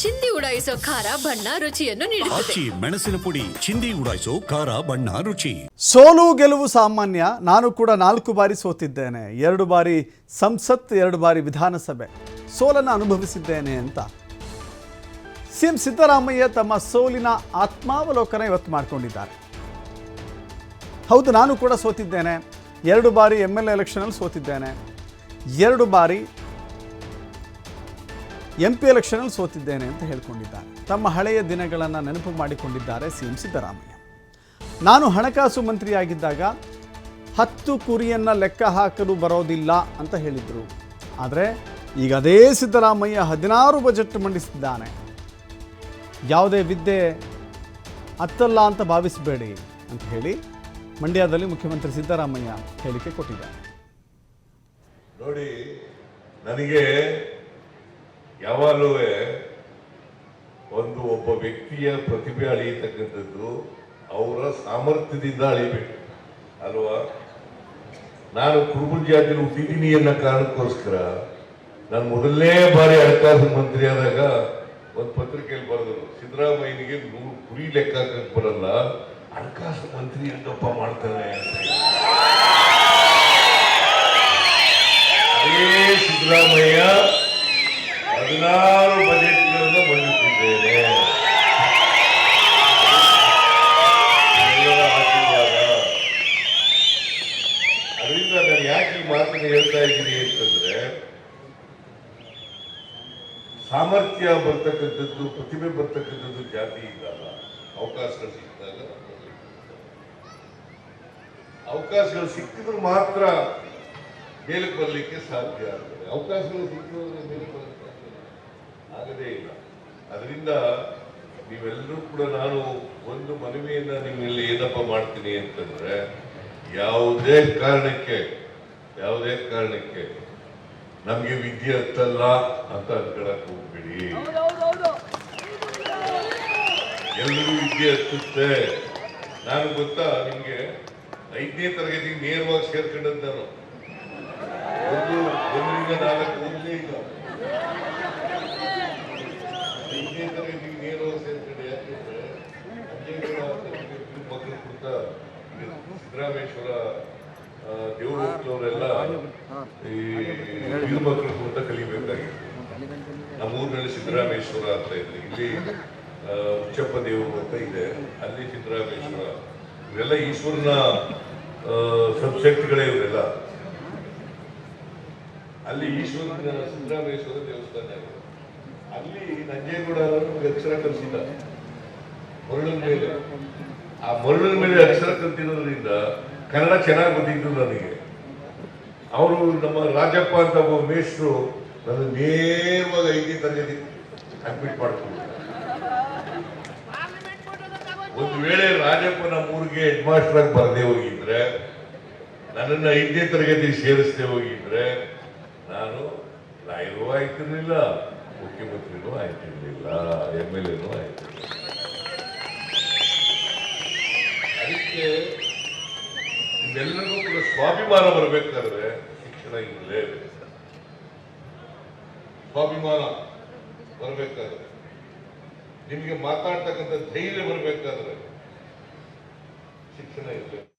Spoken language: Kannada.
ಚಿಂದಿ ಉಡಾಯಿಸೋ ಖಾರ ಬಣ್ಣ ರುಚಿಯನ್ನು ನೀಡುತ್ತದೆ. ಮೆಣಸಿನ ಪುಡಿ ಚಿಂದಿ ಉಡಾಯಿಸೋ ಖಾರ ಬಣ್ಣ ರುಚಿ. ಸೋಲು ಗೆಲುವು ಸಾಮಾನ್ಯ. ನಾನು ಕೂಡ 4 ಬಾರಿ ಸೋತಿದ್ದೇನೆ. 2 ಬಾರಿ ಸಂಸತ್, 2 ಬಾರಿ ವಿಧಾನಸಭೆ ಸೋಲನ್ನು ಅನುಭವಿಸಿದ್ದೇನೆ ಅಂತ ಸಿಎಂ ಸಿದ್ದರಾಮಯ್ಯ ತಮ್ಮ ಸೋಲಿನ ಆತ್ಮಾವಲೋಕನ ಇವತ್ತು ಮಾಡಿಕೊಂಡಿದ್ದಾರೆ. ಹೌದು, ನಾನು ಕೂಡ ಸೋತಿದ್ದೇನೆ. 2 ಬಾರಿ MLA ಎಲೆಕ್ಷನಲ್ಲಿ ಸೋತಿದ್ದೇನೆ. 2 ಬಾರಿ MP ಎಲೆಕ್ಷನಲ್ಲಿ ಸೋತಿದ್ದೇನೆ ಅಂತ ಹೇಳ್ಕೊಂಡಿದ್ದಾರೆ. ತಮ್ಮ ಹಳೆಯ ದಿನಗಳನ್ನು ನೆನಪು ಮಾಡಿಕೊಂಡಿದ್ದಾರೆ ಸಿಎಂ ಸಿದ್ದರಾಮಯ್ಯ. ನಾನು ಹಣಕಾಸು ಮಂತ್ರಿಯಾಗಿದ್ದಾಗ 10 ಕುರಿಯನ್ನು ಲೆಕ್ಕ ಹಾಕಲು ಬರೋದಿಲ್ಲ ಅಂತ ಹೇಳಿದರು. ಆದರೆ ಈಗ ಅದೇ ಸಿದ್ದರಾಮಯ್ಯ 16 ಬಜೆಟ್ ಮಂಡಿಸಿದ್ದಾನೆ. ಯಾವುದೇ ವಿದ್ಯೆ ಅತ್ತಲ್ಲ ಅಂತ ಭಾವಿಸಬೇಡಿ ಅಂತ ಹೇಳಿ ಮಂಡ್ಯದಲ್ಲಿ ಮುಖ್ಯಮಂತ್ರಿ ಸಿದ್ದರಾಮಯ್ಯ ಹೇಳಿಕೆ ಕೊಟ್ಟಿದ್ದಾರೆ. ನೋಡಿ, ನನಗೆ ಯಾವಾಗಲೂ ಒಬ್ಬ ವ್ಯಕ್ತಿಯ ಪ್ರತಿಭೆ ಅಳಿಯತಕ್ಕಂಥದ್ದು ಅವರ ಸಾಮರ್ಥ್ಯದಿಂದ ಅಳಿಬೇಕು ಅಲ್ವಾ. ನಾನು ಕುರುಬ ಜಾತಿಯಲ್ಲಿ ಹುಟ್ಟಿದ್ದೀನಿ ಅನ್ನೋ ಕಾರಣಕ್ಕೋಸ್ಕರ ನಾನು ಮೊದಲನೇ ಬಾರಿ ಹಣಕಾಸು ಮಂತ್ರಿ ಆದಾಗ ಒಂದು ಪತ್ರಿಕೆಯಲ್ಲಿ ಬರೆದರು, ಸಿದ್ದರಾಮಯ್ಯನಿಗೆ 100 ಕುರಿ ಲೆಕ್ಕ ಹಾಕಕ್ಕೆ ಬರಲ್ಲ, ಹಣಕಾಸು ಮಂತ್ರಿ ಹೆಂಗಪ್ಪ ಮಾಡ್ತಾನೆ ಅಂತ. ಅದೇ ಸಿದ್ದರಾಮಯ್ಯ 16 ಬಜೆಟ್ಗಳನ್ನು ಮಂಡಿಸಿದ್ದೇನೆ. ಆಶೀರ್ವಾದ. ಅದರಿಂದ ನಾನು ಯಾಕೆ ಈ ಮಾತನ್ನು ಹೇಳ್ತಾ ಇದ್ದೀನಿ ಅಂತಂದ್ರೆ, ಸಾಮರ್ಥ್ಯ ಬರ್ತಕ್ಕಂಥದ್ದು, ಪ್ರತಿಭೆ ಬರ್ತಕ್ಕಂಥದ್ದು ಜಾತಿ ಇದ್ದಲ್ಲ. ಅವಕಾಶಗಳು ಸಿಕ್ಕಿದಾಗ ಅವಕಾಶಗಳು ಸಿಕ್ಕಿದ್ರು ಮಾತ್ರ ಮೇಲಕ್ಕೆ ಬರಲಿಕ್ಕೆ ಸಾಧ್ಯ ಆಗ್ತದೆ. ಅವಕಾಶಗಳು ಸಿಕ್ಕಿದ್ರೆ ಮೇಲಕ್ಕೆ ಬರಲಿಕ್ಕೆ ಆಗದೇ ಇಲ್ಲ. ಅದರಿಂದ ನೀವೆಲ್ಲರೂ ಕೂಡ ನಾನು ಒಂದು ಮನವಿಯನ್ನ ನಿಮ್ಮಲ್ಲಿ ಏನಪ್ಪ ಮಾಡ್ತೀನಿ ಅಂತಂದ್ರೆ, ಯಾವುದೇ ಕಾರಣಕ್ಕೆ ನಮ್ಗೆ ವಿದ್ಯೆ ಹತ್ತಲ್ಲ ಅಂತ ಅನ್ಕೊಳಕ್ ಹೋಗ್ಬೇಡಿ. ಎಲ್ರಿಗೂ ವಿದ್ಯೆ ಹತ್ತುತ್ತೆ. ನಾನು ಗೊತ್ತಾ ನಿಮ್ಗೆ, 5ನೇ ತರಗತಿಗೆ ನೇರವಾಗಿ ಸೇರ್ಕೊಂಡದ್ದು ನಾನು. 1ರಿಂದ 4 ಓದಲೇ ಇಲ್ಲ. 5ನೇ ತರಗತಿಗೆ ನೇರವಾಗಿ ಸೇರ್ಕೊಂಡೆ. ಯಾಕೆಂದ್ರೆ ಮಕ್ಕಳು ಕೊಡ್ತ ಸಿದ್ದರಾಮೇಶ್ವರ ದೇವರವರೆಲ್ಲ ಈ ಹಿರಿಯ ಮಕ್ಕಳು ಕೂಡ ಕಲಿಬೇಕಾಗಿತ್ತು. ನಮ್ಮೂರಿನಲ್ಲಿ ಸಿದ್ದರಾಮೇಶ್ವರ ಅಂತ ಇದೆ, ಇಲ್ಲಿ ಉಚ್ಚಪ್ಪ ದೇವರು ಅಂತ ಇದೆ, ಅಲ್ಲಿ ಸಿದ್ದರಾಮೇಶ್ವರ. ಇವೆಲ್ಲ ಈಶ್ವರನ ಸಬ್ಜೆಕ್ಟ್ಗಳೇ ಇವರೆಲ್ಲ. ಅಲ್ಲಿ ಈಶ್ವರನ ಸಿದ್ದರಾಮೇಶ್ವರ ದೇವಸ್ಥಾನ ಇದೆ. ಅಲ್ಲಿ ನಂಜೇಗೌಡ ನಮ್ಗೆ ಅಕ್ಷರ ಕಲಿಸಿದ ಮರಳಿನ ಮೇಲೆ. ಆ ಮರಳಿನ ಮೇಲೆ ಅಕ್ಷರ ಕಲ್ತಿರೋದ್ರಿಂದ ಕನ್ನಡ ಚೆನ್ನಾಗಿ ಗೊತ್ತಿದ್ದು ನನಗೆ. ಅವರು ನಮ್ಮ ರಾಜಪ್ಪ ಅಂತ ಒಬ್ಬ ಮೇಷ್ಟ್ರು ನನ್ನ ನೇರವಾಗಿ 5ನೇ ತರಗತಿ ಅಡ್ಮಿಟ್ ಮಾಡ್ಕೊಂಡು, ಒಂದು ವೇಳೆ ರಾಜಪ್ಪ ನಮ್ಮೂರಿಗೆ ಹೆಡ್ ಮಾಸ್ಟರ್ ಆಗಿ ಬರದೇ ಹೋಗಿದ್ರೆ, ನನ್ನನ್ನು 5ನೇ ತರಗತಿ ಸೇರಿಸದೆ ಹೋಗಿದ್ರೆ, ನಾನು ಲಾಯರು ಆಯ್ತಿರ್ಲಿಲ್ಲ, ಮುಖ್ಯಮಂತ್ರಿನೂ ಆಯ್ತಿರ್ಲಿಲ್ಲ, MLAನೂ ಆಯ್ತಿರ್ಲಿಲ್ಲ. ಅದಕ್ಕೆ ನಿಮ್ಮೆಲ್ಲರಿಗೂ ಕೂಡ ಸ್ವಾಭಿಮಾನ ಬರಬೇಕಾದ್ರೆ ಶಿಕ್ಷಣ ಇರಲೇಬೇಕು. ಸ್ವಾಭಿಮಾನ ಬರಬೇಕಾದ್ರೆ, ನಿಮಗೆ ಮಾತಾಡ್ತಕ್ಕಂಥ ಧೈರ್ಯ ಬರಬೇಕಾದ್ರೆ ಶಿಕ್ಷಣ ಇರಬೇಕು.